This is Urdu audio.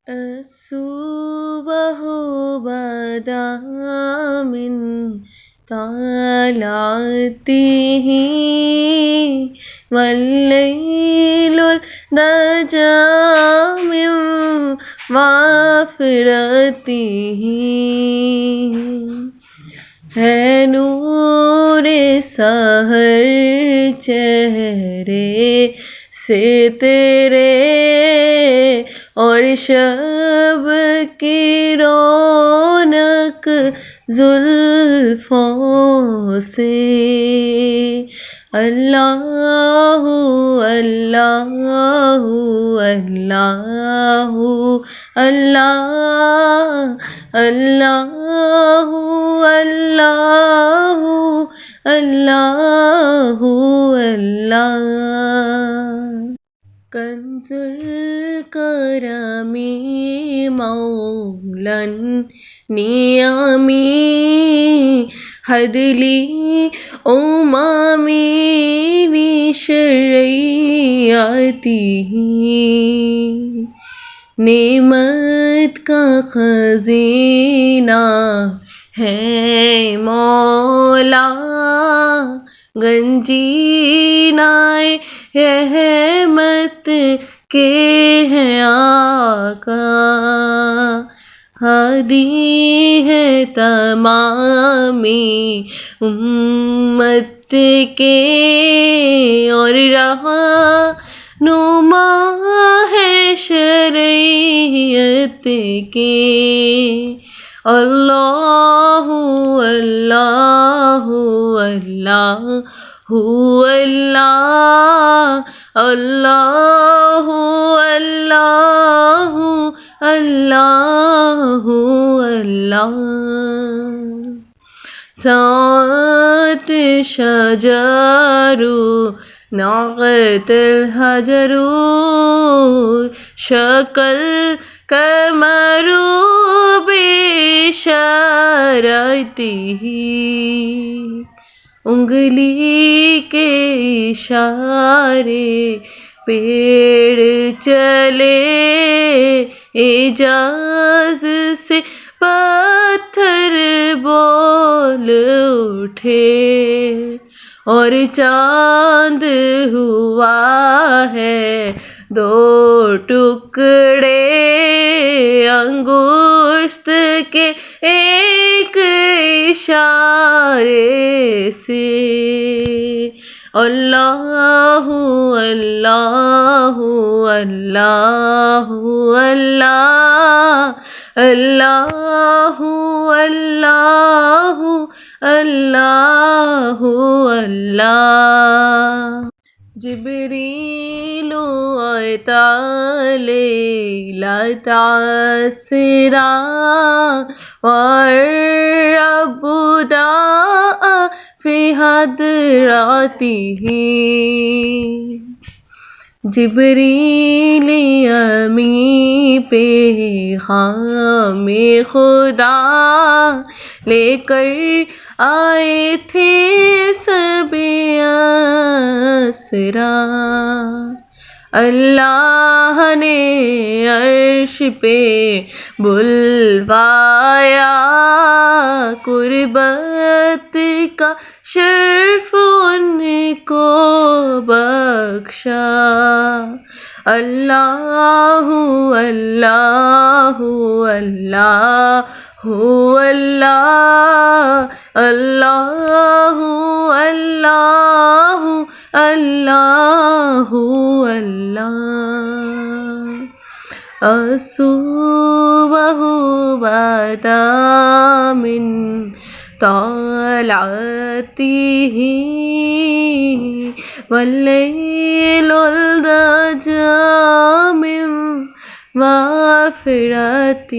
الصبح بدا من طلعته والليل نجا من مغفرته ہے نور سحر چہرے سے تیرے اور شب کی رونق زلفوں سے اللہ اللہ اللہ اللہ اللہ اللہ اللہ اللہ کنز الکرم مولا النعمی حدلی امامی بشریعته نعمت کا خزینہ ہے مولا گنجینہ رحمت کے ہیں آقا ہادی ہے تمامی امت کے اور رہنما ہے شریعت کے اللہ اللہ اللہ اللہ اللہ اللہ اللہ سات شجر نعت الحجر شکل قمر بشارته انگلی کے اشارے پیڑ چلے اعجاز سے پتھر بول اٹھے اور چاند ہوا ہے دو ٹکڑے انگشت کے ایک اشارے سے اللہ اللہ اللہ اللہ اللہ اللہ اللہ جبریل اتا لیلۃ اسریٰ والرب دعا فی حضرتہ جبریل امی پیغام خدا لے کر آئے تھے سب اسرار اللہ نے عرش پہ بلوایا قربت کا شرف ان کو بخشا اللہ اللہ اللہ اللہ اللہ اللہ اللہ الصبح بدا من طلعته والليل دجى من مغفرته